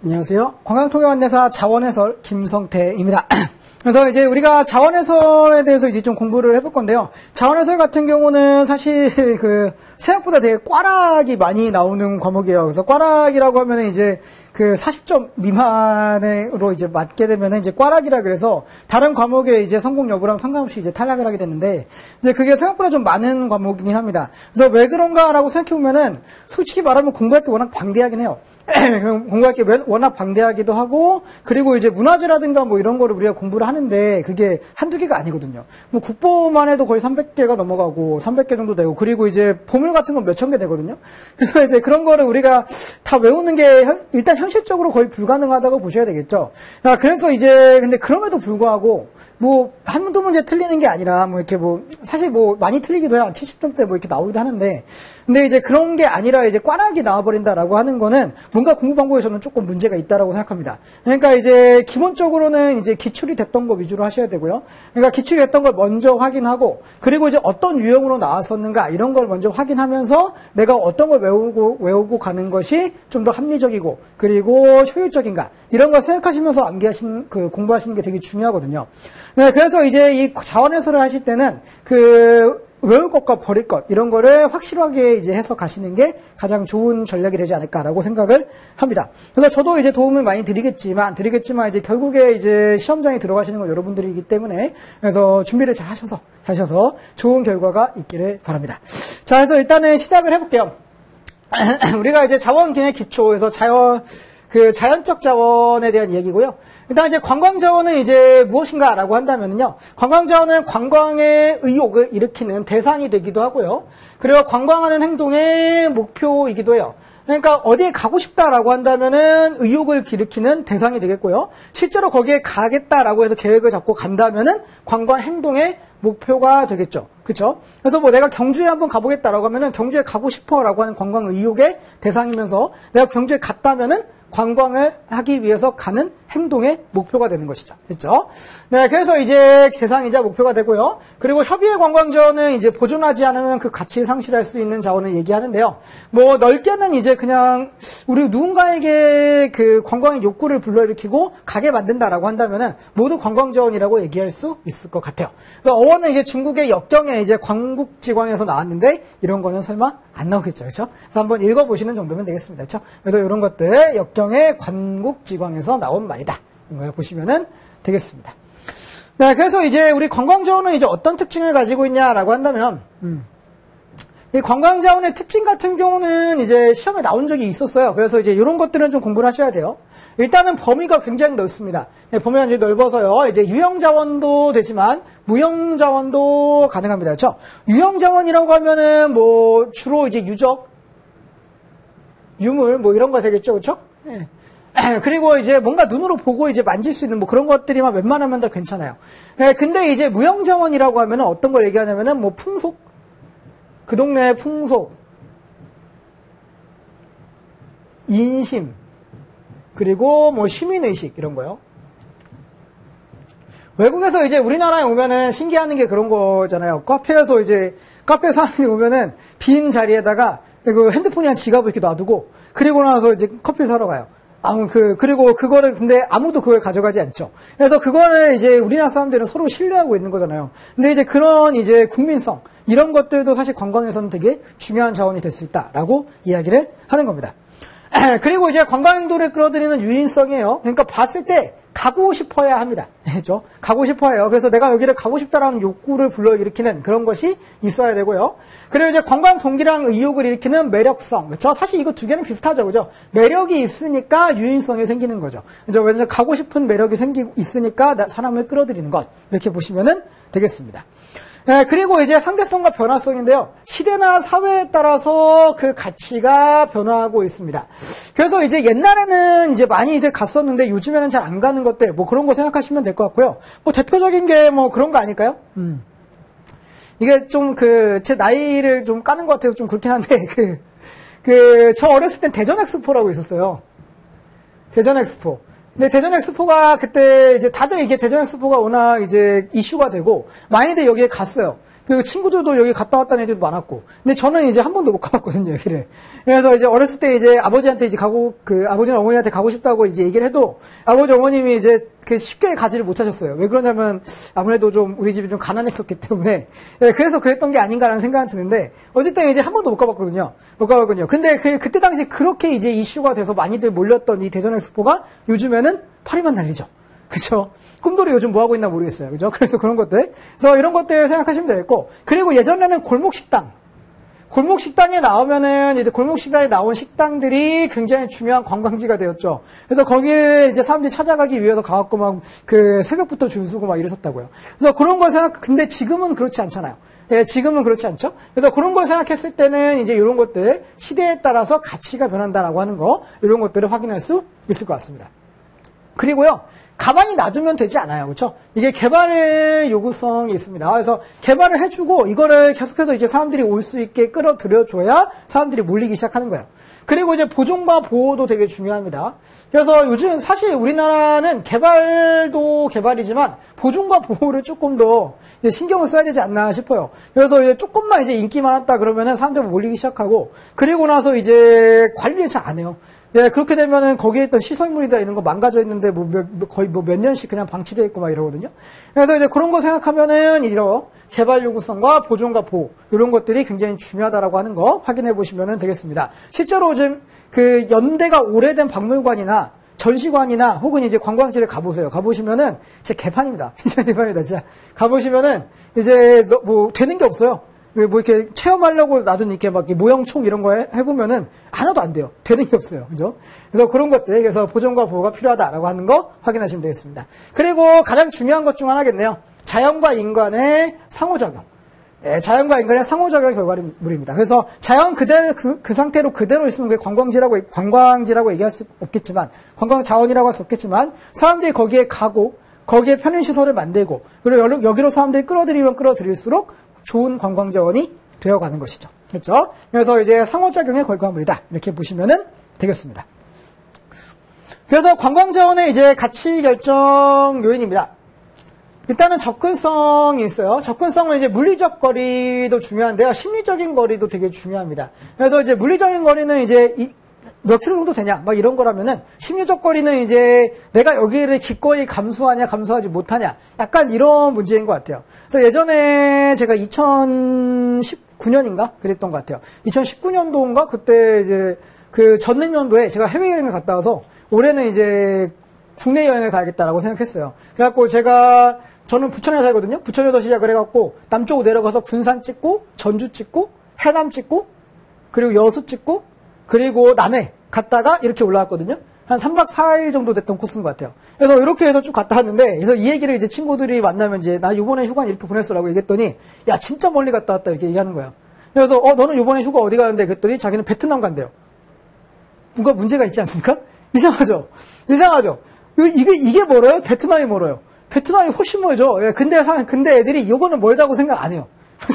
안녕하세요. 관광통역안내사 자원해설 김성태입니다. 그래서 이제 우리가 자원해설에 대해서 이제 좀 공부를 해볼 건데요. 자원해설 같은 경우는 사실 생각보다 되게 꽈락이 많이 나오는 과목이에요. 그래서 꽈락이라고 하면은 이제 40점 미만으로 이제 맞게 되면은 이제 꽈락이라 그래서 다른 과목의 이제 성공 여부랑 상관없이 이제 탈락을 하게 됐는데 이제 그게 생각보다 좀 많은 과목이긴 합니다. 그래서 왜 그런가라고 생각해보면은 솔직히 말하면 공부할 게 워낙 방대하긴 해요. 공부할 게 워낙 방대하기도 하고 그리고 이제 문화재라든가 뭐 이런 거를 우리가 공부를 하는데 그게 한두 개가 아니거든요. 뭐 국보만 해도 거의 300개가 넘어가고 300개 정도 되고 그리고 이제 보물 같은 건 몇천 개 되거든요. 그래서 이제 그런 거를 우리가 다 외우는 게 일단 현실적으로 거의 불가능하다고 보셔야 되겠죠. 그래서 이제 근데 그럼에도 불구하고 뭐 한두 문제 틀리는 게 아니라 뭐 이렇게 뭐 사실 뭐 많이 틀리기도 해요. 70점대 뭐 이렇게 나오기도 하는데 근데 이제 그런 게 아니라 이제 꽈락이 나와버린다라고 하는 거는 뭔가 공부 방법에 저는 조금 문제가 있다라고 생각합니다. 그러니까 이제 기본적으로는 이제 기출이 됐던 거 위주로 하셔야 되고요. 그러니까 기출이 됐던 걸 먼저 확인하고 그리고 이제 어떤 유형으로 나왔었는가 이런 걸 먼저 확인하면서 내가 어떤 걸 외우고 가는 것이 좀 더 합리적이고 그리고 효율적인가 이런 걸 생각하시면서 공부하시는 게 되게 중요하거든요. 네, 그래서 이제 이 자원해설을 하실 때는 외울 것과 버릴 것 이런 거를 확실하게 이제 해서 가시는 게 가장 좋은 전략이 되지 않을까라고 생각을 합니다. 그래서 저도 이제 도움을 많이 드리겠지만 이제 결국에 이제 시험장에 들어가시는 건 여러분들이기 때문에 그래서 준비를 잘 하셔서 좋은 결과가 있기를 바랍니다. 자, 그래서 일단은 시작을 해볼게요. 우리가 이제 자원기내 기초에서 자연적 자원에 대한 얘기고요. 일단 이제 관광자원은 이제 무엇인가라고 한다면요. 관광자원은 관광의 의욕을 일으키는 대상이 되기도 하고요. 그리고 관광하는 행동의 목표이기도 해요. 그러니까 어디에 가고 싶다라고 한다면은 의욕을 일으키는 대상이 되겠고요. 실제로 거기에 가겠다라고 해서 계획을 잡고 간다면은 관광 행동의 목표가 되겠죠. 그쵸? 그래서 뭐 내가 경주에 한번 가보겠다라고 하면은 경주에 가고 싶어라고 하는 관광 의욕의 대상이면서 내가 경주에 갔다면은 관광을 하기 위해서 가는 행동의 목표가 되는 것이죠. 됐죠? 네, 그래서 이제 대상이자 목표가 되고요. 그리고 협의의 관광자원은 이제 보존하지 않으면 그 가치를 상실할 수 있는 자원을 얘기하는데요. 뭐 넓게는 이제 그냥 우리 누군가에게 관광의 욕구를 불러일으키고 가게 만든다라고 한다면은 모두 관광자원이라고 얘기할 수 있을 것 같아요. 그래서 어원은 이제 중국의 역경에 이제 광국지광에서 나왔는데 이런 거는 설마 안 나오겠죠. 그렇죠? 그래서 한번 읽어보시는 정도면 되겠습니다. 그렇죠? 그래서 이런 것들 역경의 관국지광에서 나온 말이다. 이거 보시면은 되겠습니다. 네, 그래서 이제 우리 관광자원은 이제 어떤 특징을 가지고 있냐라고 한다면, 이 관광자원의 특징 같은 경우는 이제 시험에 나온 적이 있었어요. 그래서 이제 이런 것들은 좀 공부를 하셔야 돼요. 일단은 범위가 굉장히 넓습니다. 네, 범위가 이제 넓어서요. 이제 유형자원도 되지만 무형자원도 가능합니다. 그렇죠? 유형자원이라고 하면은 뭐 주로 이제 유적, 유물 뭐 이런 거 되겠죠, 그렇죠? 네. 그리고 이제 뭔가 눈으로 보고 이제 만질 수 있는 뭐 그런 것들이만 웬만하면 다 괜찮아요. 네, 근데 이제 무형자원이라고 하면은 어떤 걸 얘기하냐면은 뭐 풍속, 그 동네의 풍속, 인심, 그리고 뭐 시민의식 이런 거요. 외국에서 이제 우리나라에 오면은 신기하는 게 그런 거잖아요. 카페 사람이 오면은 빈 자리에다가 핸드폰이랑 지갑을 이렇게 놔두고 그리고 나서 이제 커피를 사러 가요. 그리고 그거를 근데 아무도 그걸 가져가지 않죠. 그래서 그거를 이제 우리나라 사람들은 서로 신뢰하고 있는 거잖아요. 근데 이제 그런 이제 국민성 이런 것들도 사실 관광에서는 되게 중요한 자원이 될 수 있다라고 이야기를 하는 겁니다. 그리고 이제 관광행도를 끌어들이는 유인성이에요. 그러니까 봤을 때 가고 싶어야 합니다. 그렇죠? 가고 싶어 해요. 그래서 내가 여기를 가고 싶다라는 욕구를 불러일으키는 그런 것이 있어야 되고요. 그리고 이제 관광 동기랑 의욕을 일으키는 매력성. 그렇죠? 사실 이거 두 개는 비슷하죠. 그죠? 매력이 있으니까 유인성이 생기는 거죠. 그죠? 왜냐면 가고 싶은 매력이 있으니까 사람을 끌어들이는 것. 이렇게 보시면은 되겠습니다. 네, 그리고 이제 상대성과 변화성인데요. 시대나 사회에 따라서 그 가치가 변화하고 있습니다. 그래서 이제 옛날에는 이제 많이 이제 갔었는데 요즘에는 잘 안 가는 것들, 뭐 그런 거 생각하시면 될 것 같고요. 뭐 대표적인 게 뭐 그런 거 아닐까요? 이게 좀 제 나이를 좀 까는 것 같아서 좀 그렇긴 한데, 저 어렸을 땐 대전 엑스포라고 있었어요. 대전 엑스포. 근데 대전 엑스포가 그때 이제 다들 이게 대전 엑스포가 워낙 이제 이슈가 되고 많이들 여기에 갔어요. 그리고 친구들도 여기 갔다 왔다는 애들도 많았고. 근데 저는 이제 한 번도 못 가봤거든요, 여기를. 그래서 이제 어렸을 때 이제 아버지한테 이제 아버지나 어머니한테 가고 싶다고 이제 얘기를 해도 아버지 어머님이 이제 쉽게 가지를 못하셨어요. 왜 그러냐면 아무래도 좀 우리 집이 좀 가난했었기 때문에. 예, 그래서 그랬던 게 아닌가라는 생각은 드는데 어쨌든 이제 한 번도 못 가봤거든요. 근데 그때 당시 그렇게 이제 이슈가 돼서 많이들 몰렸던 이 대전 엑스포가 요즘에는 파리만 날리죠. 그죠? 꿈돌이 요즘 뭐 하고 있나 모르겠어요. 그죠? 그래서 그런 것들. 그래서 이런 것들 생각하시면 되겠고. 그리고 예전에는 골목식당에 나오면은, 이제 골목식당에 나온 식당들이 굉장히 중요한 관광지가 되었죠. 그래서 거기를 이제 사람들이 찾아가기 위해서 가갖고 막 새벽부터 줄 서고 막 이랬었다고요. 그래서 그런 걸 근데 지금은 그렇지 않잖아요. 예, 지금은 그렇지 않죠? 그래서 그런 걸 생각했을 때는 이제 이런 것들, 시대에 따라서 가치가 변한다라고 하는 거, 이런 것들을 확인할 수 있을 것 같습니다. 그리고요, 가만히 놔두면 되지 않아요. 그렇죠? 이게 개발의 요구성이 있습니다. 그래서 개발을 해주고 이거를 계속해서 이제 사람들이 올 수 있게 끌어들여줘야 사람들이 몰리기 시작하는 거예요. 그리고 이제 보존과 보호도 되게 중요합니다. 그래서 요즘 사실 우리나라는 개발도 개발이지만 보존과 보호를 조금 더 신경을 써야 되지 않나 싶어요. 그래서 이제 조금만 이제 인기 많았다 그러면은 사람들이 몰리기 시작하고 그리고 나서 이제 관리를 잘 안 해요. 예, 그렇게 되면은 거기에 있던 시설물이다 이런 거 망가져 있는데 거의 몇 년씩 그냥 방치되어 있고 막 이러거든요. 그래서 이제 그런 거 생각하면은 이런 개발 요구성과 보존과 보호 이런 것들이 굉장히 중요하다라고 하는 거 확인해 보시면 되겠습니다. 실제로 지금 그 연대가 오래된 박물관이나 전시관이나 혹은 이제 관광지를 가보세요. 가보시면은 진짜 개판입니다. 진짜 개판입니다. 진짜 가보시면은 이제 뭐 되는 게 없어요. 뭐 이렇게 체험하려고 놔둔 이렇게 막 모형총 이런 거 해보면은 하나도 안 돼요. 되는 게 없어요. 그죠? 그래서 그런 것들, 그래서 보존과 보호가 필요하다라고 하는 거 확인하시면 되겠습니다. 그리고 가장 중요한 것 중 하나겠네요. 자연과 인간의 상호작용. 예, 자연과 인간의 상호작용 결과물입니다. 그래서 자연 그대로, 그 상태로 그대로 있으면 그게 관광지라고 얘기할 수 없겠지만, 관광 자원이라고 할 수 없겠지만, 사람들이 거기에 가고, 거기에 편의시설을 만들고, 그리고 여기로 사람들이 끌어들이면 끌어들일수록 좋은 관광 자원이 되어가는 것이죠. 그렇죠? 그래서 이제 상호작용의 결과물이다. 이렇게 보시면은 되겠습니다. 그래서 관광 자원의 이제 가치 결정 요인입니다. 일단은 접근성이 있어요. 접근성은 이제 물리적 거리도 중요한데요. 심리적인 거리도 되게 중요합니다. 그래서 이제 물리적인 거리는 이제 몇 킬로 정도 되냐, 막 이런 거라면은, 심리적 거리는 이제 내가 여기를 기꺼이 감수하냐, 감수하지 못하냐, 약간 이런 문제인 것 같아요. 그래서 예전에 제가 2019년인가? 그랬던 것 같아요. 2019년도인가? 그때 이제 그 전년도에 제가 해외여행을 갔다 와서 올해는 이제 국내 여행을 가야겠다라고 생각했어요. 그래갖고 저는 부천에 살거든요? 부천에서 시작을 해갖고 남쪽으로 내려가서 군산 찍고, 전주 찍고, 해남 찍고, 그리고 여수 찍고, 그리고 남해 갔다가 이렇게 올라왔거든요. 한 3박 4일 정도 됐던 코스인 것 같아요. 그래서 이렇게 해서 쭉 갔다 왔는데, 그래서 이 얘기를 이제 친구들이 만나면 이제, 나 이번에 휴가 이렇게 보냈어라고 얘기했더니, 야, 진짜 멀리 갔다 왔다 이렇게 얘기하는 거예요. 그래서, 너는 이번에 휴가 어디 가는데? 그랬더니 자기는 베트남 간대요. 뭔가 문제가 있지 않습니까? 이상하죠? 이게 멀어요? 베트남이 멀어요. 베트남이 훨씬 멀죠? 예, 근데 애들이 이거는 멀다고 생각 안 해요.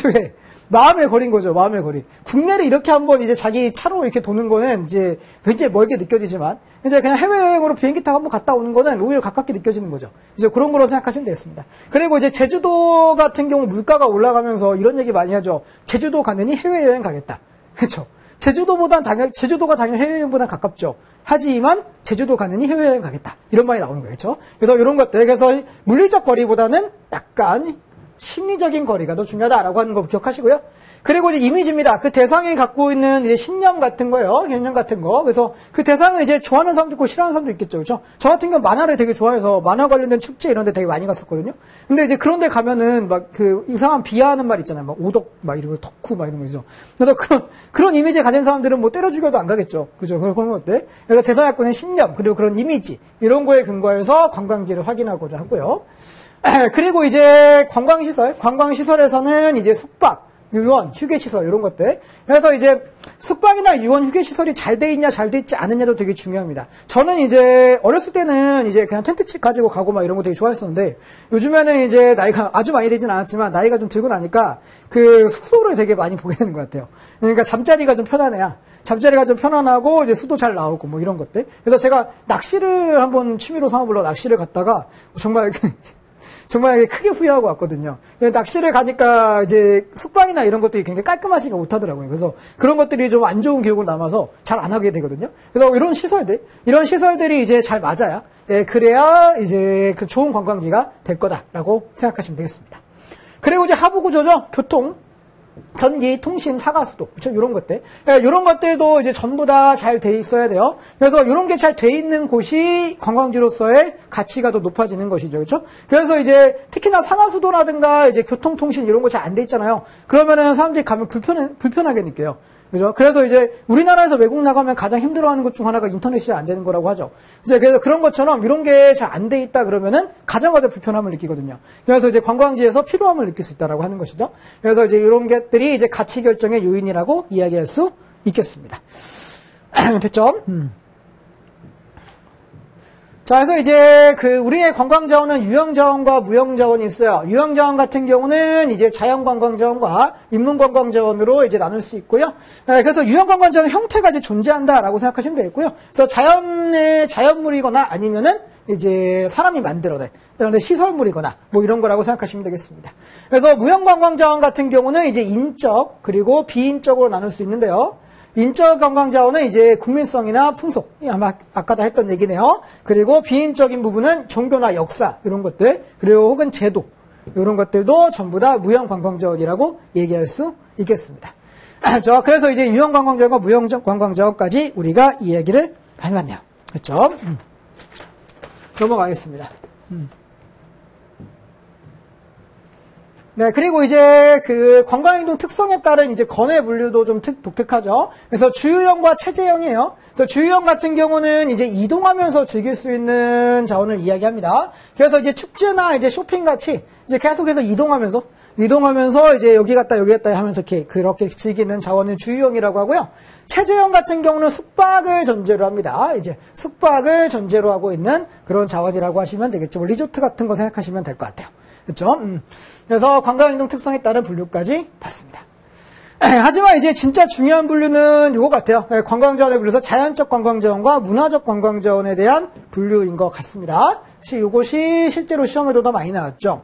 왜? 마음의 거리인 거죠, 마음의 거리. 국내를 이렇게 한번 이제 자기 차로 이렇게 도는 거는 이제 굉장히 멀게 느껴지지만, 이제 그냥 해외여행으로 비행기 타고 한번 갔다 오는 거는 오히려 가깝게 느껴지는 거죠. 이제 그런 거로 생각하시면 되겠습니다. 그리고 이제 제주도 같은 경우 물가가 올라가면서 이런 얘기 많이 하죠. 제주도 가느니 해외여행 가겠다. 그렇죠. 제주도가 당연히 해외여행보다 가깝죠. 하지만 제주도 가느니 해외여행 가겠다. 이런 말이 나오는 거예요. 그렇죠? 그래서 이런 것들, 그래서 물리적 거리보다는 약간 심리적인 거리가 더 중요하다라고 하는 거 기억하시고요. 그리고 이제 이미지입니다. 그 대상이 갖고 있는 이제 신념 같은 거요. 개념 같은 거. 그래서 그 대상을 이제 좋아하는 사람도 있고 싫어하는 사람도 있겠죠. 그렇죠? 저 같은 경우는 만화를 되게 좋아해서 만화 관련된 축제 이런 데 되게 많이 갔었거든요. 근데 이제 그런 데 가면은 막 그 이상한 비하하는 말 있잖아요. 막 오덕 막 이런 거 덕후 막 이런 거죠. 그래서 그런 이미지 가진 사람들은 뭐 때려 죽여도 안 가겠죠. 그죠? 그런 것들. 그래서 대상이 갖고 있는 신념 그리고 그런 이미지 이런 거에 근거해서 관광지를 확인하고자 하고요. 그리고 이제 관광시설에서는 이제 숙박, 유원, 휴게시설 이런 것들. 그래서 이제 숙박이나 유원, 휴게시설이 잘 돼 있냐 잘 돼 있지 않느냐도 되게 중요합니다. 저는 이제 어렸을 때는 이제 그냥 텐트집 가지고 가고 막 이런 거 되게 좋아했었는데 요즘에는 이제 나이가 아주 많이 되진 않았지만 나이가 좀 들고 나니까 그 숙소를 되게 많이 보게 되는 것 같아요. 그러니까 잠자리가 좀 편안하고 이제 수도 잘 나오고 뭐 이런 것들. 그래서 제가 낚시를 한번 취미로 삼아보려고 낚시를 갔다가 정말 정말 크게 후회하고 왔거든요. 낚시를 가니까 이제 숙박이나 이런 것들이 굉장히 깔끔하지가 못하더라고요. 그래서 그런 것들이 좀 안 좋은 기억으로 남아서 잘 안 하게 되거든요. 그래서 이런 시설들이 이제 잘 맞아야, 예, 그래야 이제 그 좋은 관광지가 될 거다라고 생각하시면 되겠습니다. 그리고 이제 하부 구조죠. 교통, 전기, 통신, 사가수도, 그렇죠? 이런 것들, 이런 것들도 이제 전부 다 잘 돼 있어야 돼요. 그래서 이런 게 잘 돼 있는 곳이 관광지로서의 가치가 더 높아지는 것이죠, 그렇죠? 그래서 이제 특히나 상하수도라든가 이제 교통, 통신 이런 거 잘 안 돼 있잖아요. 그러면은 사람들이 가면 불편하게 느껴요. 그죠? 그래서 이제 우리나라에서 외국 나가면 가장 힘들어하는 것 중 하나가 인터넷이 안 되는 거라고 하죠. 이제 그래서 그런 것처럼 이런 게 잘 안 돼 있다 그러면은 가장 불편함을 느끼거든요. 그래서 이제 관광지에서 필요함을 느낄 수 있다라고 하는 것이죠. 그래서 이제 이런 것들이 이제 가치 결정의 요인이라고 이야기할 수 있겠습니다. 됐죠? 자, 그래서 이제 우리의 관광자원은 유형자원과 무형자원이 있어요. 유형자원 같은 경우는 이제 자연관광자원과 인문관광자원으로 이제 나눌 수 있고요. 그래서 유형관광자원은 형태가 이제 존재한다라고 생각하시면 되겠고요. 그래서 자연물이거나 아니면은 이제 사람이 만들어낸 그런데 시설물이거나 뭐 이런 거라고 생각하시면 되겠습니다. 그래서 무형관광자원 같은 경우는 이제 인적 그리고 비인적으로 나눌 수 있는데요. 인적 관광자원은 이제 국민성이나 풍속, 아마 아까도 했던 얘기네요. 그리고 비인적인 부분은 종교나 역사 이런 것들, 그리고 혹은 제도 이런 것들도 전부 다 무형 관광자원이라고 얘기할 수 있겠습니다. 그래서 이제 유형 관광자원과 무형 관광자원까지 우리가 이야기를 해봤네요. 그렇죠? 넘어가겠습니다. 네, 그리고 이제 관광행동 특성에 따른 이제 건의 분류도 좀 독특하죠. 그래서 주유형과 체제형이에요. 그래서 주유형 같은 경우는 이제 이동하면서 즐길 수 있는 자원을 이야기합니다. 그래서 이제 축제나 이제 쇼핑 같이 이제 계속해서 이동하면서 이제 여기 갔다 하면서 그렇게 즐기는 자원을 주유형이라고 하고요. 체제형 같은 경우는 숙박을 전제로 합니다. 이제 숙박을 전제로 하고 있는 그런 자원이라고 하시면 되겠죠. 리조트 같은 거 생각하시면 될 것 같아요. 그렇죠? 그래서 관광행동 특성에 따른 분류까지 봤습니다. 하지만 이제 진짜 중요한 분류는 이거 같아요. 관광자원에 불려서 자연적 관광자원과 문화적 관광자원에 대한 분류인 것 같습니다. 이것이 실제로 시험에도 더 많이 나왔죠.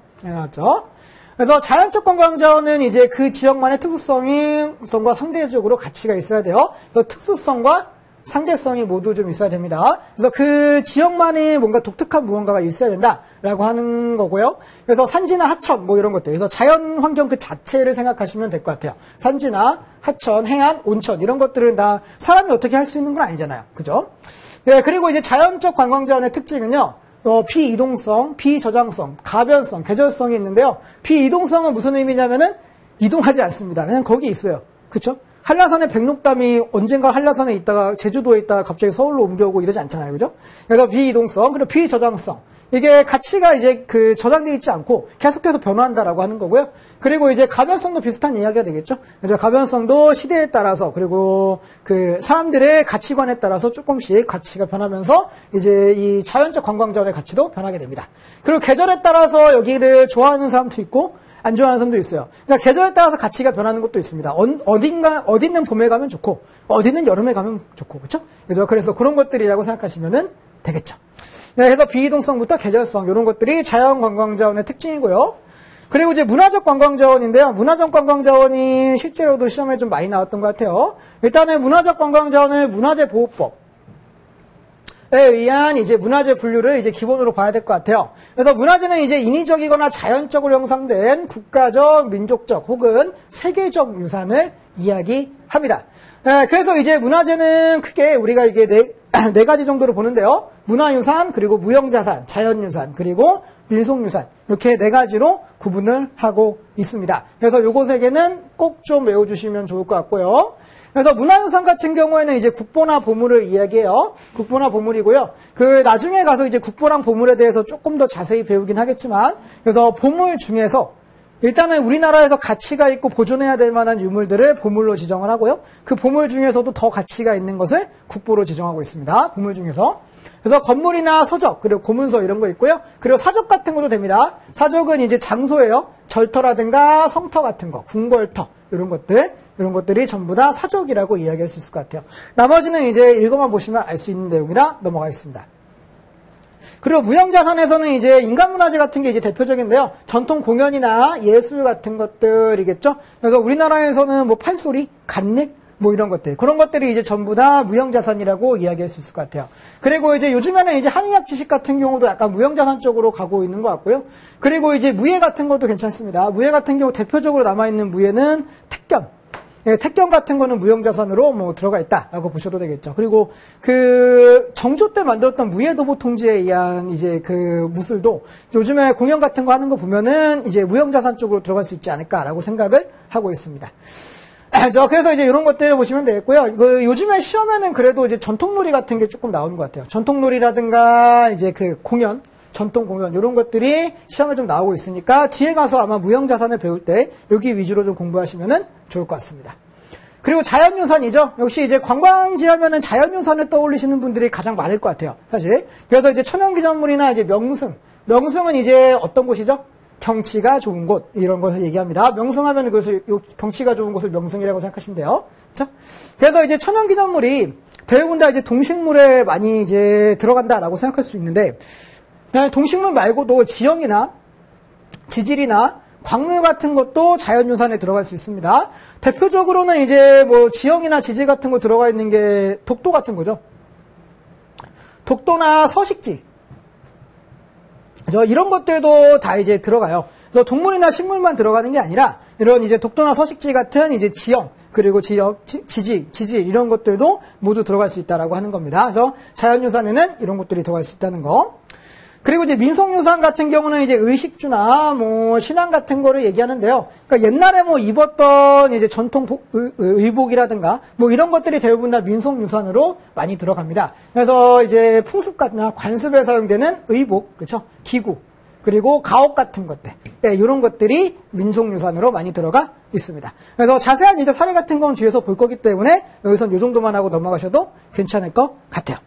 그래서 자연적 관광자원은 이제 그 지역만의 특수성과 상대적으로 가치가 있어야 돼요. 특수성과 상대성이 모두 좀 있어야 됩니다. 그래서 그 지역만의 뭔가 독특한 무언가가 있어야 된다라고 하는 거고요. 그래서 산지나 하천 뭐 이런 것들. 그래서 자연 환경 그 자체를 생각하시면 될 것 같아요. 산지나 하천, 해안, 온천 이런 것들은 다 사람이 어떻게 할 수 있는 건 아니잖아요. 그죠? 네, 그리고 이제 자연적 관광자원의 특징은요. 비이동성, 비저장성, 가변성, 계절성이 있는데요. 비이동성은 무슨 의미냐면은 이동하지 않습니다. 그냥 거기 있어요. 그렇죠? 한라산의 백록담이 언젠가 한라산에 있다가 제주도에 있다가 갑자기 서울로 옮겨오고 이러지 않잖아요. 그죠? 그래서 비이동성, 그리고 비저장성. 이게 가치가 이제 저장되어 있지 않고 계속해서 변화한다라고 하는 거고요. 그리고 이제 가변성도 비슷한 이야기가 되겠죠. 그래서 가변성도 시대에 따라서 그리고 사람들의 가치관에 따라서 조금씩 가치가 변하면서 이제 이 자연적 관광자원의 가치도 변하게 됩니다. 그리고 계절에 따라서 여기를 좋아하는 사람도 있고 안 좋아하는 사람도 있어요. 그러니까 계절에 따라서 가치가 변하는 것도 있습니다. 어디는 봄에 가면 좋고, 어디는 여름에 가면 좋고, 그렇죠? 그래서 그런 것들이라고 생각하시면 되겠죠. 네, 그래서 비이동성부터 계절성 이런 것들이 자연관광자원의 특징이고요. 그리고 이제 문화적 관광자원인데요. 문화적 관광자원이 실제로도 시험에 좀 많이 나왔던 것 같아요. 일단은 문화적 관광자원은 문화재보호법. 에 의한 이제 문화재 분류를 이제 기본으로 봐야 될 것 같아요. 그래서 문화재는 이제 인위적이거나 자연적으로 형성된 국가적, 민족적 혹은 세계적 유산을 이야기합니다. 그래서 이제 문화재는 크게 우리가 이게 네 가지 정도로 보는데요. 문화유산, 그리고 무형자산, 자연유산, 그리고 민속유산 이렇게 네 가지로 구분을 하고 있습니다. 그래서 요거 세 개는 꼭 좀 외워주시면 좋을 것 같고요. 그래서 문화유산 같은 경우에는 이제 국보나 보물을 이야기해요. 국보나 보물이고요. 나중에 가서 이제 국보랑 보물에 대해서 조금 더 자세히 배우긴 하겠지만, 그래서 보물 중에서 일단은 우리나라에서 가치가 있고 보존해야 될 만한 유물들을 보물로 지정을 하고요. 그 보물 중에서도 더 가치가 있는 것을 국보로 지정하고 있습니다. 보물 중에서. 그래서 건물이나 서적, 그리고 고문서 이런 거 있고요. 그리고 사적 같은 것도 됩니다. 사적은 이제 장소예요. 절터라든가 성터 같은 거, 궁궐터 이런 것들이 전부 다 사적이라고 이야기할 수 있을 것 같아요. 나머지는 이제 읽어만 보시면 알 수 있는 내용이라 넘어가겠습니다. 그리고 무형자산에서는 이제 인간문화재 같은 게 이제 대표적인데요. 전통 공연이나 예술 같은 것들이겠죠. 그래서 우리나라에서는 뭐 판소리, 간일, 뭐 이런 것들, 그런 것들이 이제 전부 다 무형자산이라고 이야기할 수 있을 것 같아요. 그리고 이제 요즘에는 이제 한의학 지식 같은 경우도 약간 무형자산 쪽으로 가고 있는 것 같고요. 그리고 이제 무예 같은 것도 괜찮습니다. 무예 같은 경우 대표적으로 남아있는 무예는 택견. 예, 택견 같은 거는 무형자산으로 뭐 들어가 있다라고 보셔도 되겠죠. 그리고 그 정조 때 만들었던 무예도보 통지에 의한 이제 그 무술도 요즘에 공연 같은 거 하는 거 보면은 이제 무형자산 쪽으로 들어갈 수 있지 않을까라고 생각을 하고 있습니다. 그래서 이제 이런 것들을 보시면 되겠고요. 그 요즘에 시험에는 그래도 이제 전통놀이 같은 게 조금 나오는 것 같아요. 전통놀이라든가 이제 그 공연, 전통 공연 이런 것들이 시험에 좀 나오고 있으니까 뒤에 가서 아마 무형자산을 배울 때 여기 위주로 좀 공부하시면은 좋을 것 같습니다. 그리고 자연유산이죠. 역시 이제 관광지 하면은 자연유산을 떠올리시는 분들이 가장 많을 것 같아요. 사실. 그래서 이제 천연기념물이나 이제 명승은 이제 어떤 곳이죠? 경치가 좋은 곳 이런 것을 얘기합니다. 명승하면 그것을 경치가 좋은 곳을 명승이라고 생각하시면 돼요. 그렇죠? 그래서 이제 천연기념물이 대부분 다 이제 동식물에 많이 이제 들어간다라고 생각할 수 있는데 동식물 말고도 지형이나 지질이나 광물 같은 것도 자연유산에 들어갈 수 있습니다. 대표적으로는 이제 뭐 지형이나 지질 같은 거 들어가 있는 게 독도 같은 거죠. 독도나 서식지. 이런 것들도 다 이제 들어가요. 그래서 동물이나 식물만 들어가는 게 아니라 이런 이제 독도나 서식지 같은 이제 지형 그리고 지질 이런 것들도 모두 들어갈 수 있다라고 하는 겁니다. 그래서 자연유산에는 이런 것들이 들어갈 수 있다는 거. 그리고 이제 민속유산 같은 경우는 이제 의식주나 뭐 신앙 같은 거를 얘기하는데요. 그러니까 옛날에 뭐 입었던 이제 전통 의복이라든가 뭐 이런 것들이 대부분 다 민속유산으로 많이 들어갑니다. 그래서 이제 풍습이나 관습에 사용되는 의복, 그렇죠? 기구, 그리고 가옥 같은 것들, 네, 이런 것들이 민속유산으로 많이 들어가 있습니다. 그래서 자세한 이제 사례 같은 건 뒤에서 볼 거기 때문에 여기선 이 정도만 하고 넘어가셔도 괜찮을 것 같아요.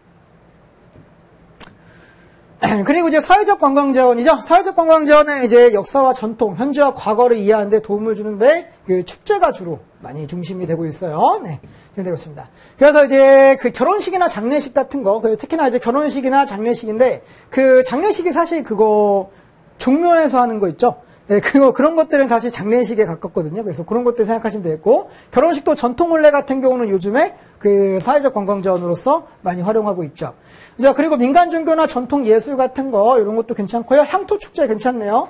그리고 이제 사회적 관광자원이죠. 사회적 관광자원은 이제 역사와 전통, 현재와 과거를 이해하는데 도움을 주는데 그 축제가 주로 많이 중심이 되고 있어요. 네, 되고 있습니다. 그래서 이제 그 결혼식이나 장례식 같은 거, 특히나 이제 결혼식이나 장례식인데 그 장례식이 사실 그거 종묘에서 하는 거 있죠. 네, 그런 것들은 다시 장례식에 가깝거든요. 그래서 그런 것들 생각하시면 되겠고, 결혼식도 전통혼례 같은 경우는 요즘에 그 사회적 관광자원으로서 많이 활용하고 있죠. 자, 그리고 민간 종교나 전통 예술 같은 거, 이런 것도 괜찮고요. 향토축제 괜찮네요.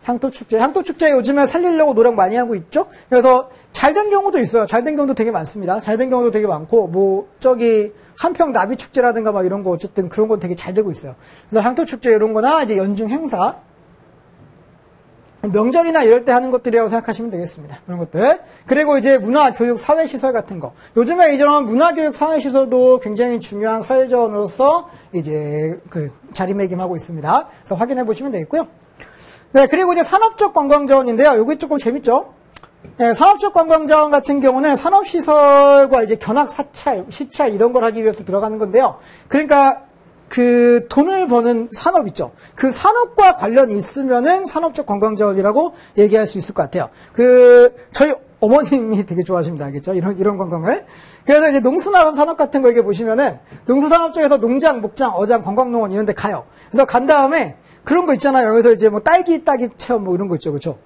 향토축제 요즘에 살리려고 노력 많이 하고 있죠. 그래서 잘 된 경우도 있어요. 잘 된 경우도 되게 많습니다. 잘 된 경우도 되게 많고, 뭐, 한평 나비축제라든가 막 이런 거 어쨌든 그런 건 되게 잘 되고 있어요. 그래서 향토축제 이런 거나 이제 연중 행사, 명절이나 이럴 때 하는 것들이라고 생각하시면 되겠습니다. 그런 것들. 그리고 이제 문화, 교육, 사회시설 같은 거. 요즘에 이런 문화, 교육, 사회시설도 굉장히 중요한 사회자원으로서 이제 그 자리매김하고 있습니다. 그래서 확인해 보시면 되겠고요. 네, 그리고 이제 산업적 관광자원인데요. 요게 조금 재밌죠? 네, 산업적 관광자원 같은 경우는 산업시설과 이제 견학, 사찰, 시찰 이런 걸 하기 위해서 들어가는 건데요. 그러니까 그 돈을 버는 산업 있죠. 그 산업과 관련이 있으면은 산업적 관광자원이라고 얘기할 수 있을 것 같아요. 저희 어머님이 되게 좋아하십니다. 알겠죠? 이런 관광을. 그래서 이제 농수나 산업 같은 거 이렇게 보시면은 농수산업 쪽에서 농장, 목장, 어장, 관광농원 이런 데 가요. 그래서 간 다음에 그런 거 있잖아요. 여기서 이제 뭐 딸기 따기 체험 뭐 이런 거 있죠. 그렇죠?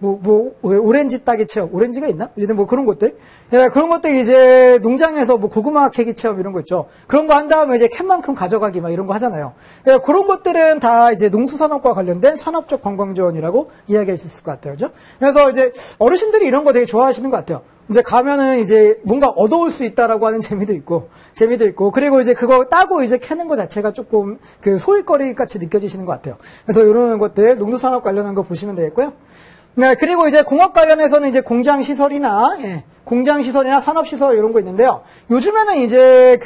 오렌지 따기 체험. 오렌지가 있나? 이제 뭐 그런 것들. 예, 그런 것들 이제 농장에서 뭐 고구마 캐기 체험 이런 거 있죠. 그런 거 한 다음에 이제 캔만큼 가져가기 막 이런 거 하잖아요. 예, 그런 것들은 다 이제 농수산업과 관련된 산업적 관광자원이라고 이야기할 수 있을 것 같아요. 그죠? 그래서 이제 어르신들이 이런 거 되게 좋아하시는 것 같아요. 이제 가면은 이제 뭔가 얻어올 수 있다라고 하는 재미도 있고, 그리고 이제 그거 따고 이제 캐는 거 자체가 조금 그 소일거리 같이 느껴지시는 것 같아요. 그래서 이런 것들, 농수산업 관련한 거 보시면 되겠고요. 네, 그리고 이제 공업 관련해서는 이제 공장시설이나 산업시설 이런 거 있는데요. 요즘에는 이제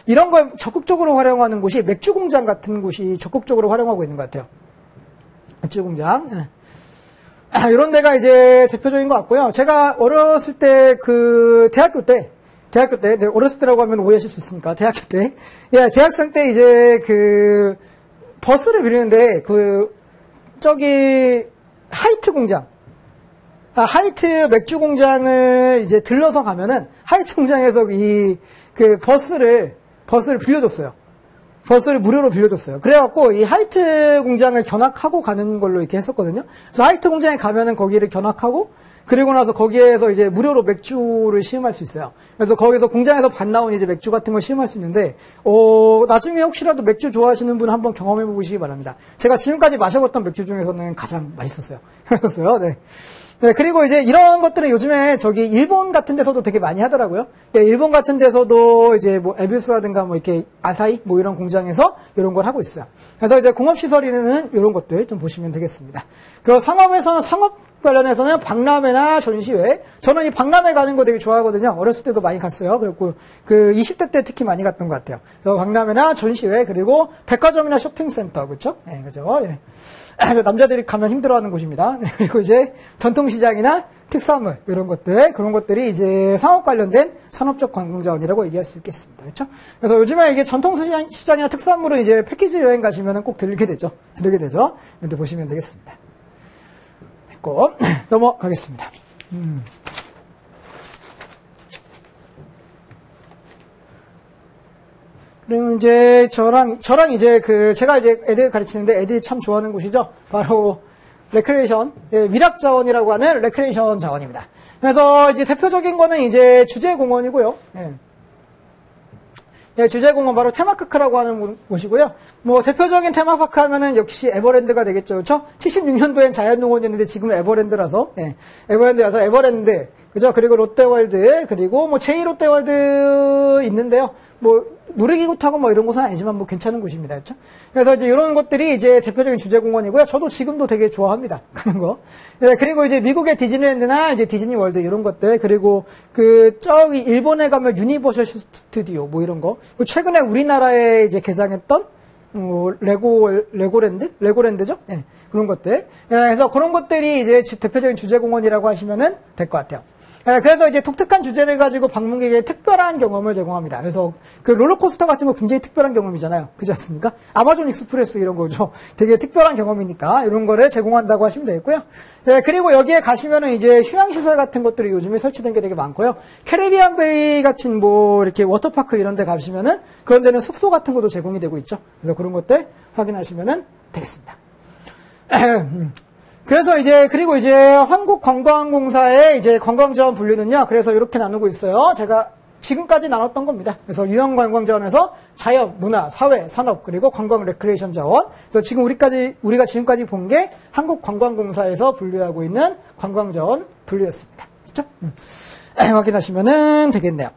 이런 걸 적극적으로 활용하는 곳이 맥주공장 같은 곳이 적극적으로 활용하고 있는 것 같아요. 맥주공장. 네. 이런 데가 이제 대표적인 것 같고요. 제가 어렸을 때 대학교 때, 네, 어렸을 때라고 하면 오해하실 수 있으니까, 대학교 때. 예, 대학생 때 이제 버스를 빌리는데, 하이트 공장. 하이트 맥주 공장을 이제 들러서 가면은, 하이트 공장에서 버스를 빌려줬어요. 버스를 무료로 빌려줬어요. 그래갖고 이 하이트 공장을 견학하고 가는 걸로 이렇게 했었거든요. 그래서 하이트 공장에 가면은 거기를 견학하고 그리고 나서 거기에서 이제 무료로 맥주를 시음할 수 있어요. 그래서 거기서 공장에서 반 나온 이제 맥주 같은 걸 시음할 수 있는데, 나중에 혹시라도 맥주 좋아하시는 분 한번 경험해 보시기 바랍니다. 제가 지금까지 마셔봤던 맥주 중에서는 가장 맛있었어요. 네. 네, 그리고 이제 이런 것들은 요즘에 저기 일본 같은 데서도 되게 많이 하더라고요. 네, 일본 같은 데서도 이제 뭐 에비스라든가 뭐 이렇게 아사히 뭐 이런 공장에서 이런 걸 하고 있어요. 그래서 이제 공업시설에는 이런 것들 좀 보시면 되겠습니다. 그 상업에서는 상업 관련해서는 박람회나 전시회. 저는 이 박람회 가는 거 되게 좋아하거든요. 어렸을 때도 많이 갔어요. 그리고 그 20대 때 특히 많이 갔던 것 같아요. 그래서 박람회나 전시회, 그리고 백화점이나 쇼핑센터, 그렇죠? 예, 그죠? 예. 남자들이 가면 힘들어하는 곳입니다. 네, 그리고 이제 전통시장이나 특산물 이런 것들, 그런 것들이 이제 상업 관련된 산업적 관광자원이라고 얘기할 수 있겠습니다. 그렇죠? 그래서 요즘에 이게 전통시장이나 특산물은 이제 패키지 여행 가시면은 꼭 들게 되죠. 이렇게 보시면 되겠습니다. 됐고 넘어가겠습니다. 그리고 이제 저랑 이제 제가 이제 애들 가르치는데 애들이 참 좋아하는 곳이죠. 바로 레크레이션, 위락자원이라고 하는 레크레이션 자원입니다. 그래서 이제 대표적인 거는 이제 주제공원이고요. 주제공원 바로 테마크크라고 하는 곳이고요. 뭐 대표적인 테마파크 하면은 역시 에버랜드가 되겠죠. 그렇죠? 76년도엔 자연농원이었는데 지금은 에버랜드라서 에버랜드. 그죠? 그리고 롯데월드, 그리고 뭐 제2롯데월드 있는데요. 뭐 놀이기구 타고 뭐 이런 곳은 아니지만 뭐 괜찮은 곳입니다. 그렇죠? 그래서 이제 이런 것들이 이제 대표적인 주제공원이고요. 저도 지금도 되게 좋아합니다. 가는 거. 네, 그리고 이제 미국의 디즈니랜드나 이제 디즈니월드 이런 것들, 그리고 저기 일본에 가면 유니버셜 스튜디오 뭐 이런 거. 최근에 우리나라에 이제 개장했던 레고랜드죠? 예, 그런 것들. 예, 그래서 그런 것들이 이제 대표적인 주제공원이라고 하시면은 될 것 같아요. 예, 그래서 이제 독특한 주제를 가지고 방문객에게 특별한 경험을 제공합니다. 그래서 그 롤러코스터 같은 거 굉장히 특별한 경험이잖아요. 그렇지 않습니까? 아마존 익스프레스 이런 거죠. 되게 특별한 경험이니까 이런 거를 제공한다고 하시면 되겠고요. 예, 그리고 여기에 가시면은 이제 휴양시설 같은 것들이 요즘에 설치된 게 되게 많고요. 캐리비안 베이 같은 뭐 이렇게 워터파크 이런 데 가시면은 그런 데는 숙소 같은 것도 제공이 되고 있죠. 그래서 그런 것들 확인하시면은 되겠습니다. 그래서 이제, 그리고 이제 한국관광공사의 이제 관광자원 분류는요, 그래서 이렇게 나누고 있어요. 제가 지금까지 나눴던 겁니다. 그래서 유형관광자원에서 자연, 문화, 사회, 산업, 그리고 관광 레크레이션 자원. 그래서 지금 우리가 지금까지 본 게 한국관광공사에서 분류하고 있는 관광자원 분류였습니다. 그렇죠? 확인하시면은 되겠네요.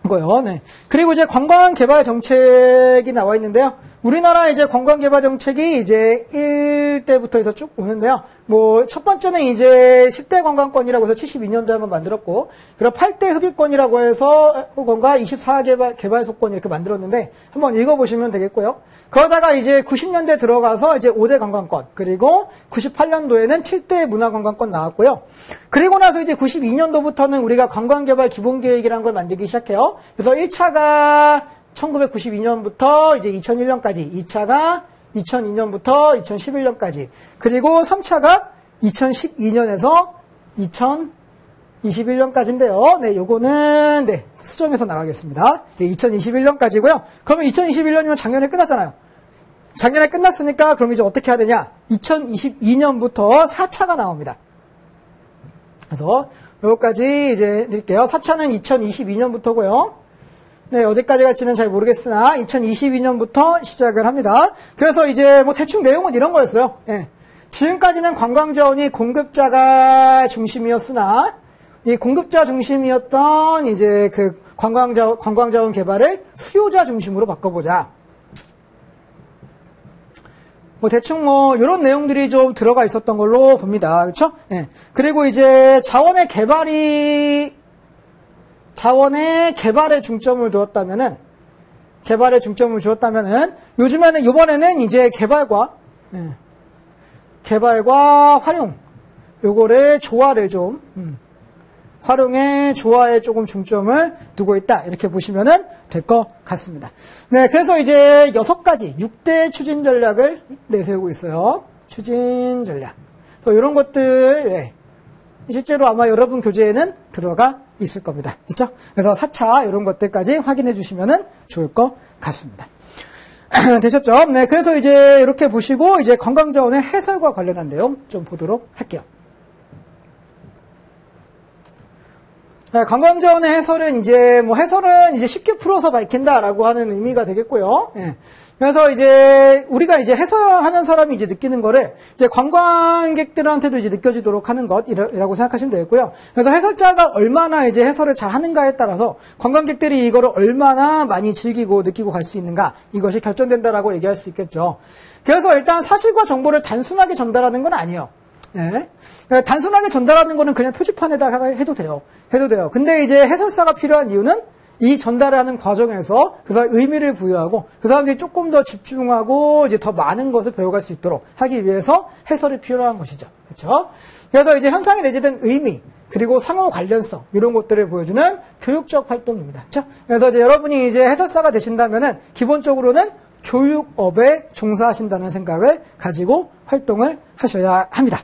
이거요. 네. 그리고 이제 관광개발 정책이 나와 있는데요. 우리나라 이제 관광개발 정책이 이제 1대부터 해서 쭉 오는데요. 뭐, 첫 번째는 이제 10대 관광권이라고 해서 72년도에 한번 만들었고, 그리고 8대 흡입권이라고 해서 그건가 24 개발소권 이렇게 만들었는데, 한번 읽어보시면 되겠고요. 그러다가 이제 90년대 들어가서 이제 5대 관광권, 그리고 98년도에는 7대 문화관광권 나왔고요. 그리고 나서 이제 92년도부터는 우리가 관광개발 기본계획이라는 걸 만들기 시작해요. 그래서 1차가 1992년부터 이제 2001년까지, 2차가 2002년부터 2011년까지, 그리고 3차가 2012년에서 2021년까지인데요. 네, 요거는, 네, 수정해서 나가겠습니다. 네, 2021년까지고요. 그러면 2021년이면 작년에 끝났잖아요. 작년에 끝났으니까 그럼 이제 어떻게 해야 되냐? 2022년부터 4차가 나옵니다. 그래서 요거까지 이제 드릴게요. 4차는 2022년부터고요. 네, 어디까지 갈지는 잘 모르겠으나 2022년부터 시작을 합니다. 그래서 이제 뭐 대충 내용은 이런 거였어요. 예. 지금까지는 관광자원이 공급자가 중심이었으나 이 공급자 중심이었던 이제 그 관광자원 개발을 수요자 중심으로 바꿔보자. 뭐 대충 뭐 이런 내용들이 좀 들어가 있었던 걸로 봅니다. 그렇죠? 예. 그리고 이제 자원의 개발에 중점을 두었다면은 요번에는 이제 개발과 활용, 요거를 조화를 좀, 활용의 조화에 조금 중점을 두고 있다. 이렇게 보시면은 될 것 같습니다. 네, 그래서 이제 6가지, 6대 추진 전략을 내세우고 있어요. 추진 전략. 이런 것들, 네. 실제로 아마 여러분 교재에는 들어가 있을 겁니다. 그렇죠? 그래서 4차 이런 것들까지 확인해 주시면은 좋을 것 같습니다. 되셨죠? 네, 그래서 이제 이렇게 보시고 이제 관광자원의 해설과 관련한 내용 좀 보도록 할게요. 네, 관광자원의 해설은 이제 쉽게 풀어서 밝힌다라고 하는 의미가 되겠고요. 네. 그래서 이제 우리가 이제 해설하는 사람이 이제 느끼는 거를 이제 관광객들한테도 이제 느껴지도록 하는 것이라고 생각하시면 되겠고요. 그래서 해설자가 얼마나 이제 해설을 잘 하는가에 따라서 관광객들이 이거를 얼마나 많이 즐기고 느끼고 갈 수 있는가, 이것이 결정된다라고 얘기할 수 있겠죠. 그래서 일단 사실과 정보를 단순하게 전달하는 건 아니에요. 네. 단순하게 전달하는 거는 그냥 표지판에다 해도 돼요. 근데 이제 해설사가 필요한 이유는 이 전달하는 과정에서 그 사람 의미를 부여하고 그 사람들이 조금 더 집중하고 이제 더 많은 것을 배워갈 수 있도록 하기 위해서 해설이 필요한 것이죠. 그렇죠? 그래서 이제 현상에 내재된 의미, 그리고 상호 관련성, 이런 것들을 보여주는 교육적 활동입니다. 그렇죠? 그래서 이제 여러분이 이제 해설사가 되신다면은 기본적으로는 교육업에 종사하신다는 생각을 가지고 활동을 하셔야 합니다.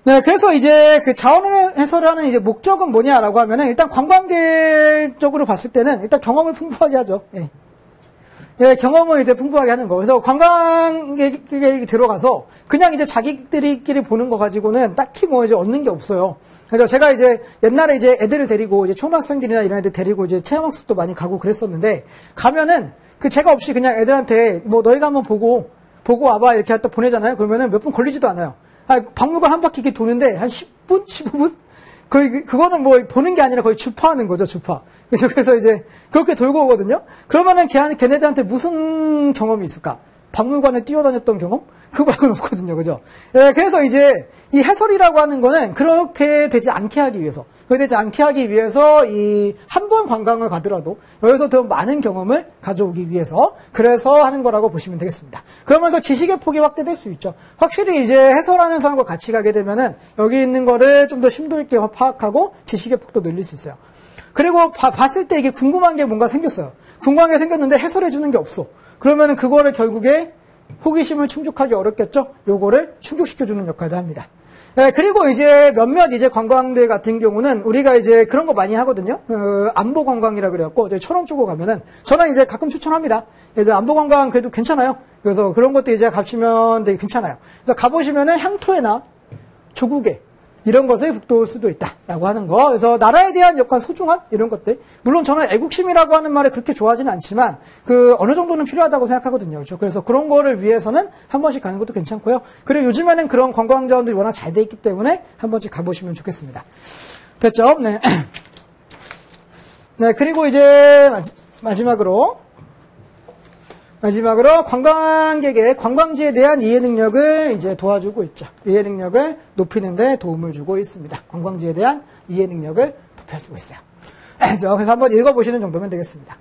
네, 그래서 이제 그 자원 해설을 하는 이제 목적은 뭐냐라고 하면은 일단 관광객적으로 봤을 때는 일단 경험을 풍부하게 하죠. 예, 경험을 이제 풍부하게 하는 거. 그래서 관광객이 들어가서 그냥 이제 자기들끼리 보는 거 가지고는 딱히 뭐 이제 얻는 게 없어요. 그래서 제가 이제 옛날에 이제 애들을 데리고 이제 초등학생들이나 이런 애들 데리고 이제 체험학습도 많이 가고 그랬었는데 가면은 그 제가 없이 그냥 애들한테 뭐 너희가 한번 보고 와봐 이렇게 갖다 보내잖아요. 그러면은 몇 분 걸리지도 않아요. 박물관 한 바퀴 이렇게 도는데 한 10분? 15분? 거의 그거는 뭐 보는 게 아니라 거의 주파하는 거죠, 주파. 그래서 이제 그렇게 돌고 오거든요. 그러면은 걔네들한테 무슨 경험이 있을까? 박물관에 뛰어다녔던 경험? 그거 말고는 없거든요, 그죠? 예, 그래서 이제 이 해설이라고 하는 거는 그렇게 되지 않게 하기 위해서, 이 한 번 관광을 가더라도 여기서 더 많은 경험을 가져오기 위해서 그래서 하는 거라고 보시면 되겠습니다. 그러면서 지식의 폭이 확대될 수 있죠. 확실히 이제 해설하는 사람과 같이 가게 되면은 여기 있는 거를 좀 더 심도 있게 파악하고 지식의 폭도 늘릴 수 있어요. 그리고 봤을 때 이게 궁금한 게 뭔가 생겼어요. 궁금한 게 생겼는데 해설해 주는 게 없어. 그러면은 그거를 결국에 호기심을 충족하기 어렵겠죠? 요거를 충족시켜주는 역할도 합니다. 네, 그리고 이제 몇몇 이제 관광대 같은 경우는 우리가 이제 그런 거 많이 하거든요. 안보 관광이라 그래갖고 이제 철원 쪽으로 가면은 저는 이제 가끔 추천합니다. 이제 안보 관광 그래도 괜찮아요. 그래서 그런 것도 이제 가시면 되게 괜찮아요. 그래서 가보시면은 향토에나 조국에 이런 것을 북돋을 수도 있다라고 하는 거. 그래서 나라에 대한 약간 소중함 이런 것들. 물론 저는 애국심이라고 하는 말을 그렇게 좋아하지는 않지만 그 어느 정도는 필요하다고 생각하거든요. 그렇죠? 그래서 그런 거를 위해서는 한 번씩 가는 것도 괜찮고요. 그리고 요즘에는 그런 관광 자원들이 워낙 잘 돼 있기 때문에 한 번씩 가보시면 좋겠습니다. 됐죠? 네. 네, 그리고 이제 마지막으로 관광객의 관광지에 대한 이해 능력을 이제 도와주고 있죠. 이해 능력을 높이는 데 도움을 주고 있습니다. 관광지에 대한 이해 능력을 높여주고 있어요. 그래서 한번 읽어보시는 정도면 되겠습니다.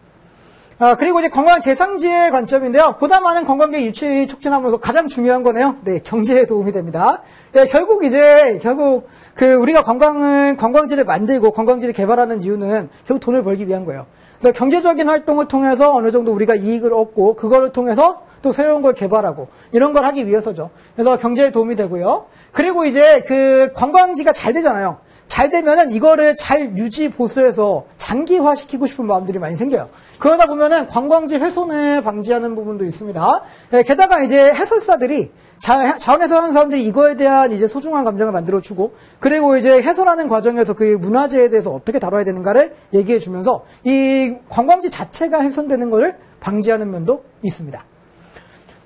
그리고 이제 관광 대상지의 관점인데요. 보다 많은 관광객 유치 촉진하면서 가장 중요한 거네요. 네, 경제에 도움이 됩니다. 네, 결국 우리가 관광지를 만들고 관광지를 개발하는 이유는 결국 돈을 벌기 위한 거예요. 그래서 경제적인 활동을 통해서 어느 정도 우리가 이익을 얻고 그거를 통해서 또 새로운 걸 개발하고 이런 걸 하기 위해서죠. 그래서 경제에 도움이 되고요. 그리고 이제 그 관광지가 잘 되잖아요. 잘 되면은 이거를 잘 유지 보수해서 장기화시키고 싶은 마음들이 많이 생겨요. 그러다 보면은 관광지 훼손을 방지하는 부분도 있습니다. 게다가 이제 해설사들이 자원 해설하는 사람들이 이거에 대한 이제 소중한 감정을 만들어주고, 그리고 이제 해설하는 과정에서 그 문화재에 대해서 어떻게 다뤄야 되는가를 얘기해주면서 이 관광지 자체가 훼손되는 것을 방지하는 면도 있습니다.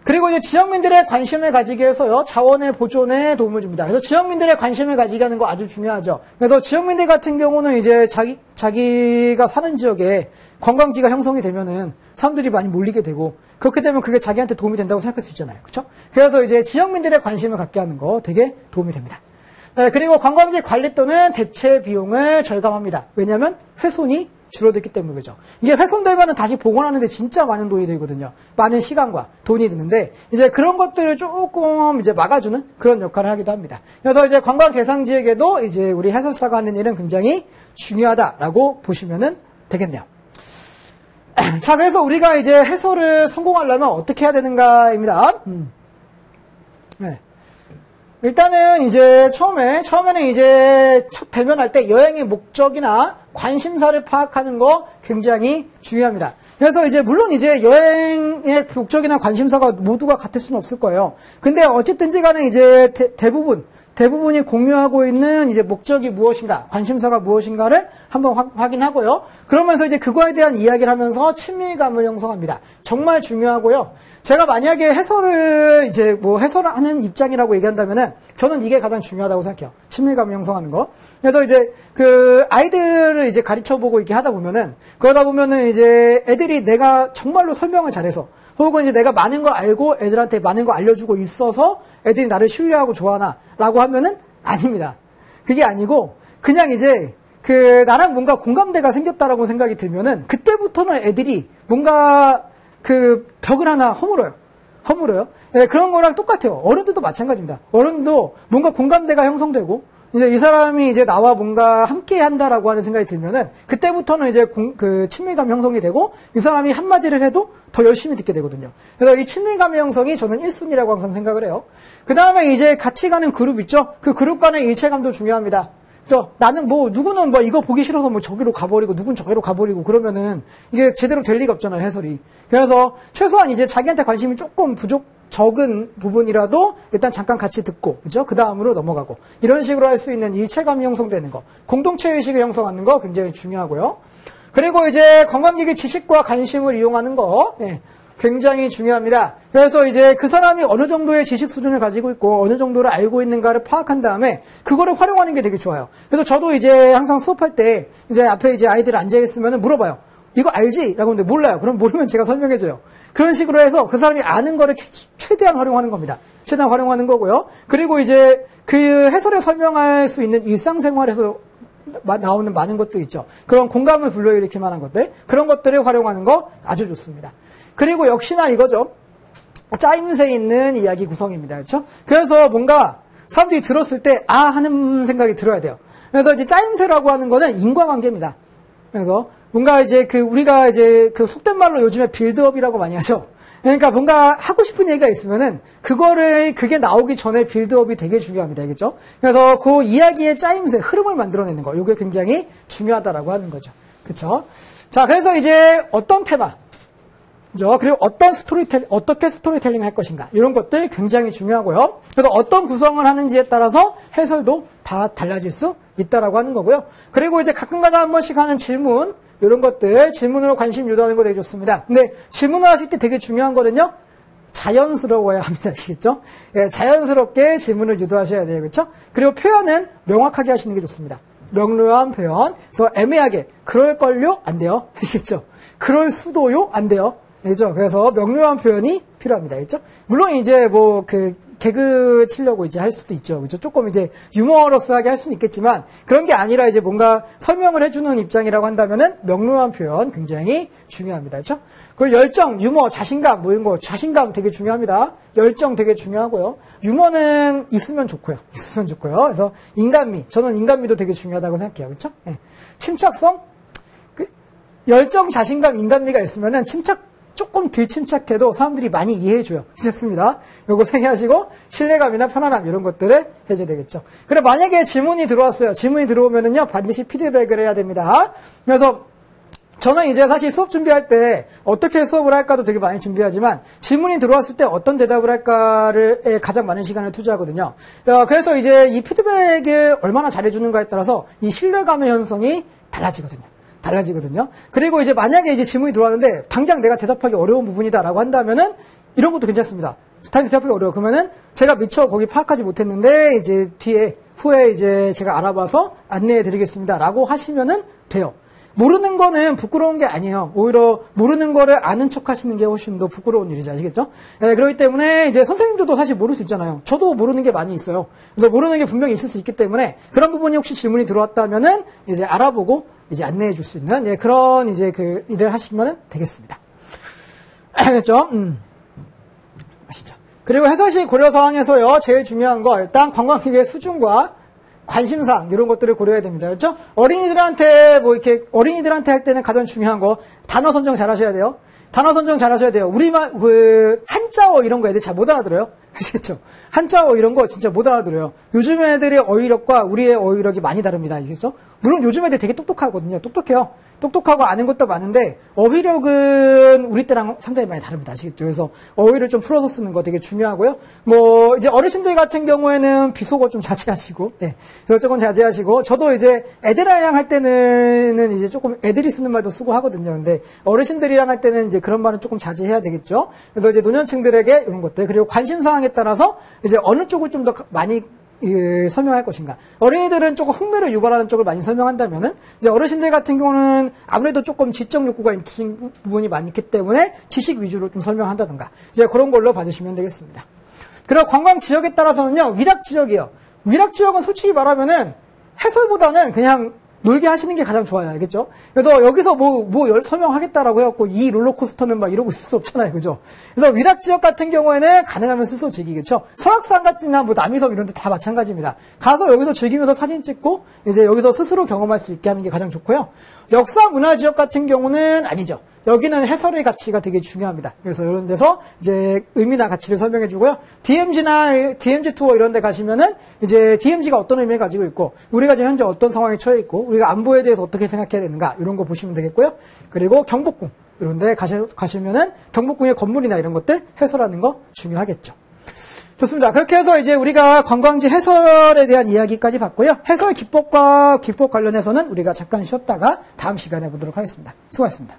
그리고 이제 지역민들의 관심을 가지게 해서요, 자원의 보존에 도움을 줍니다. 그래서 지역민들의 관심을 가지게 하는 거 아주 중요하죠. 그래서 지역민들 같은 경우는 이제 자기가 사는 지역에 관광지가 형성이 되면은 사람들이 많이 몰리게 되고, 그렇게 되면 그게 자기한테 도움이 된다고 생각할 수 있잖아요. 그렇죠? 그래서 이제 지역민들의 관심을 갖게 하는 거 되게 도움이 됩니다. 네, 그리고 관광지 관리 또는 대체 비용을 절감합니다. 왜냐하면 훼손이 줄어들기 때문에 그죠. 이게 훼손되면 다시 복원하는데 진짜 많은 돈이 들거든요. 많은 시간과 돈이 드는데 이제 그런 것들을 조금 이제 막아주는 그런 역할을 하기도 합니다. 그래서 이제 관광 대상지에게도 이제 우리 해설사가 하는 일은 굉장히 중요하다라고 보시면은 되겠네요. 자, 그래서 우리가 이제 해설을 성공하려면 어떻게 해야 되는가입니다. 네. 일단은 이제 처음에는 이제 첫 대면할 때 여행의 목적이나 관심사를 파악하는 거 굉장히 중요합니다. 그래서 이제 물론 이제 여행의 목적이나 관심사가 모두가 같을 수는 없을 거예요. 근데 어쨌든지 간에 이제 대부분이 공유하고 있는 이제 목적이 무엇인가, 관심사가 무엇인가를 한번 확인하고요. 그러면서 이제 그거에 대한 이야기를 하면서 친밀감을 형성합니다. 정말 중요하고요. 제가 만약에 해설을 하는 입장이라고 얘기한다면은 저는 이게 가장 중요하다고 생각해요. 친밀감을 형성하는 거. 그래서 이제 그 아이들을 이제 가르쳐 보고 이렇게 하다 보면은 그러다 보면은 이제 애들이 내가 정말로 설명을 잘해서 혹은 이제 내가 많은 걸 알고 애들한테 많은 걸 알려주고 있어서 애들이 나를 신뢰하고 좋아하나 라고 하면은 아닙니다. 그게 아니고 그냥 이제 그 나랑 뭔가 공감대가 생겼다라고 생각이 들면은 그때부터는 애들이 뭔가 그 벽을 하나 허물어요. 네, 그런 거랑 똑같아요. 어른들도 마찬가지입니다. 어른도 뭔가 공감대가 형성되고 이제 이 사람이 이제 나와 뭔가 함께 한다라고 하는 생각이 들면은 그때부터는 이제 그 친밀감 형성이 되고 이 사람이 한마디를 해도 더 열심히 듣게 되거든요. 그래서 이 친밀감의 형성이 저는 1순위라고 항상 생각을 해요. 그 다음에 이제 같이 가는 그룹 있죠? 그 그룹 간의 일체감도 중요합니다. 나는 누구는 이거 보기 싫어서 저기로 가버리고, 누군 저기로 가버리고, 그러면은, 이게 제대로 될 리가 없잖아요, 해설이. 그래서, 최소한 이제 자기한테 관심이 조금 적은 부분이라도, 일단 잠깐 같이 듣고, 그죠? 그 다음으로 넘어가고. 이런 식으로 할 수 있는 일체감이 형성되는 거. 공동체의식을 형성하는 거 굉장히 중요하고요. 그리고 이제 관광객의 지식과 관심을 이용하는 거, 네. 굉장히 중요합니다. 그래서 이제 그 사람이 어느 정도의 지식 수준을 가지고 있고 어느 정도를 알고 있는가를 파악한 다음에 그거를 활용하는 게 되게 좋아요. 그래서 저도 이제 항상 수업할 때 이제 앞에 이제 아이들 앉아 있으면 물어봐요. 이거 알지? 라고 하는데 몰라요. 그럼 모르면 제가 설명해줘요. 그런 식으로 해서 그 사람이 아는 거를 최대한 활용하는 겁니다. 최대한 활용하는 거고요. 그리고 이제 그 해설에 설명할 수 있는 일상생활에서 나오는 많은 것도 있죠. 그런 공감을 불러일으킬 만한 것들, 그런 것들을 활용하는 거 아주 좋습니다. 그리고 역시나 이거죠. 짜임새 있는 이야기 구성입니다. 그렇죠? 그래서 뭔가 사람들이 들었을 때 하는 생각이 들어야 돼요. 그래서 이제 짜임새라고 하는 거는 인과관계입니다. 그래서 뭔가 이제 우리가 이제 속된 말로 요즘에 빌드업이라고 많이 하죠. 그러니까 뭔가 하고 싶은 얘기가 있으면은 그게 나오기 전에 빌드업이 되게 중요합니다. 알겠죠? 그래서 그 이야기의 짜임새, 흐름을 만들어내는 거. 이게 굉장히 중요하다라고 하는 거죠. 그렇죠? 자, 그래서 이제 어떤 테마, 그리고 어떻게 스토리텔링 할 것인가. 이런 것들 굉장히 중요하고요. 그래서 어떤 구성을 하는지에 따라서 해설도 다 달라질 수 있다라고 하는 거고요. 그리고 이제 가끔가다 한 번씩 하는 질문, 이런 것들, 질문으로 관심 유도하는 거 되게 좋습니다. 근데 질문을 하실 때 되게 중요한 거는요, 자연스러워야 합니다. 아시겠죠? 예, 자연스럽게 질문을 유도하셔야 돼요. 그렇죠? 그리고 표현은 명확하게 하시는 게 좋습니다. 명료한 표현. 그래서 애매하게, 그럴걸요? 안 돼요. 아시겠죠? 그럴 수도요? 안 돼요. 그죠? 그래서 명료한 표현이 필요합니다. 그죠? 물론 이제 개그 치려고 이제 할 수도 있죠. 그죠? 조금 이제 유머러스하게 할 수는 있겠지만 그런 게 아니라 이제 뭔가 설명을 해주는 입장이라고 한다면은 명료한 표현 굉장히 중요합니다. 그죠? 그리고 열정, 유머, 자신감 이런 거 자신감 되게 중요합니다. 열정 되게 중요하고요. 유머는 있으면 좋고요. 그래서 인간미, 저는 인간미도 되게 중요하다고 생각해요. 그렇죠? 네. 침착성, 열정, 자신감, 인간미가 있으면은 조금 덜 침착해도 사람들이 많이 이해해줘요. 좋습니다. 요거 생각하시고 신뢰감이나 편안함 이런 것들을 해줘야 되겠죠. 그래 만약에 질문이 들어왔어요. 질문이 들어오면은요 반드시 피드백을 해야 됩니다. 그래서 저는 이제 사실 수업 준비할 때 어떻게 수업을 할까도 되게 많이 준비하지만 질문이 들어왔을 때 어떤 대답을 할까에 가장 많은 시간을 투자하거든요. 그래서 이제 이 피드백을 얼마나 잘해주는가에 따라서 이 신뢰감의 형성이 달라지거든요. 그리고 이제 만약에 이제 질문이 들어왔는데 당장 내가 대답하기 어려운 부분이다라고 한다면은 이런 것도 괜찮습니다. 당장 대답하기 어려워. 그러면은 제가 미처 거기 파악하지 못했는데 이제 후에 이제 제가 알아봐서 안내해 드리겠습니다라고 하시면은 돼요. 모르는 거는 부끄러운 게 아니에요. 오히려 모르는 거를 아는 척 하시는 게 훨씬 더 부끄러운 일이지, 아시겠죠? 네, 그렇기 때문에 이제 선생님들도 사실 모를 수 있잖아요. 저도 모르는 게 많이 있어요. 그래서 모르는 게 분명히 있을 수 있기 때문에 그런 부분이 혹시 질문이 들어왔다면은 이제 알아보고 이제 안내해 줄 수 있는 그런 이제 일을 하시면 되겠습니다. 알겠죠? 아시죠? 그리고 해설시 고려 사항에서요, 제일 중요한 거 일단 관광객의 수준과 관심사항 이런 것들을 고려해야 됩니다. 그렇죠? 어린이들한테 어린이들한테 할 때는 가장 중요한 거 단어 선정 잘 하셔야 돼요. 우리만 한자어 이런 거 애들 잘 못 알아들어요. 아시겠죠? 한자어 이런 거 진짜 못 알아들어요. 요즘 애들의 어휘력과 우리의 어휘력이 많이 다릅니다. 아시겠죠? 물론 요즘 애들 되게 똑똑하거든요. 똑똑해요. 똑똑하고 아는 것도 많은데 어휘력은 우리 때랑 상당히 많이 다릅니다. 아시겠죠? 그래서 어휘를 좀 풀어서 쓰는 거 되게 중요하고요. 뭐 이제 어르신들 같은 경우에는 비속어 좀 자제하시고, 네, 그런 조금 자제하시고, 저도 이제 애들이랑 할 때는 이제 조금 애들이 쓰는 말도 쓰고 하거든요. 근데 어르신들이랑 할 때는 이제 그런 말은 조금 자제해야 되겠죠. 그래서 이제 노년층들에게 이런 것들, 그리고 관심 사항에 따라서 이제 어느 쪽을 좀 더 많이 설명할 것인가. 어린이들은 조금 흥미를 유발하는 쪽을 많이 설명한다면은, 이제 어르신들 같은 경우는 아무래도 조금 지적 욕구가 있는 부분이 많기 때문에 지식 위주로 좀 설명한다든가, 이제 그런 걸로 봐주시면 되겠습니다. 그리고 관광 지역에 따라서는요, 위락 지역이요. 위락 지역은 솔직히 말하면은 해설보다는 그냥 놀게 하시는 게 가장 좋아요. 알겠죠? 그래서 여기서 설명하겠다라고 해갖고 이 롤러코스터는 막 이러고 있을 수 없잖아요. 그죠? 그래서 위락 지역 같은 경우에는 가능하면 스스로 즐기겠죠? 설악산 같은 뭐 남이섬 이런 데 다 마찬가지입니다. 가서 여기서 즐기면서 사진 찍고 이제 여기서 스스로 경험할 수 있게 하는 게 가장 좋고요. 역사 문화 지역 같은 경우는 아니죠. 여기는 해설의 가치가 되게 중요합니다. 그래서 이런 데서 이제 의미나 가치를 설명해 주고요. DMZ나 DMZ 투어 이런 데 가시면은 이제 DMZ가 어떤 의미를 가지고 있고, 우리가 지금 현재 어떤 상황에 처해 있고, 우리가 안보에 대해서 어떻게 생각해야 되는가, 이런 거 보시면 되겠고요. 그리고 경복궁 이런 데 가시면은 경복궁의 건물이나 이런 것들 해설하는 거 중요하겠죠. 좋습니다. 그렇게 해서 이제 우리가 관광지 해설에 대한 이야기까지 봤고요. 해설 기법과 기법 관련해서는 우리가 잠깐 쉬었다가 다음 시간에 보도록 하겠습니다. 수고하셨습니다.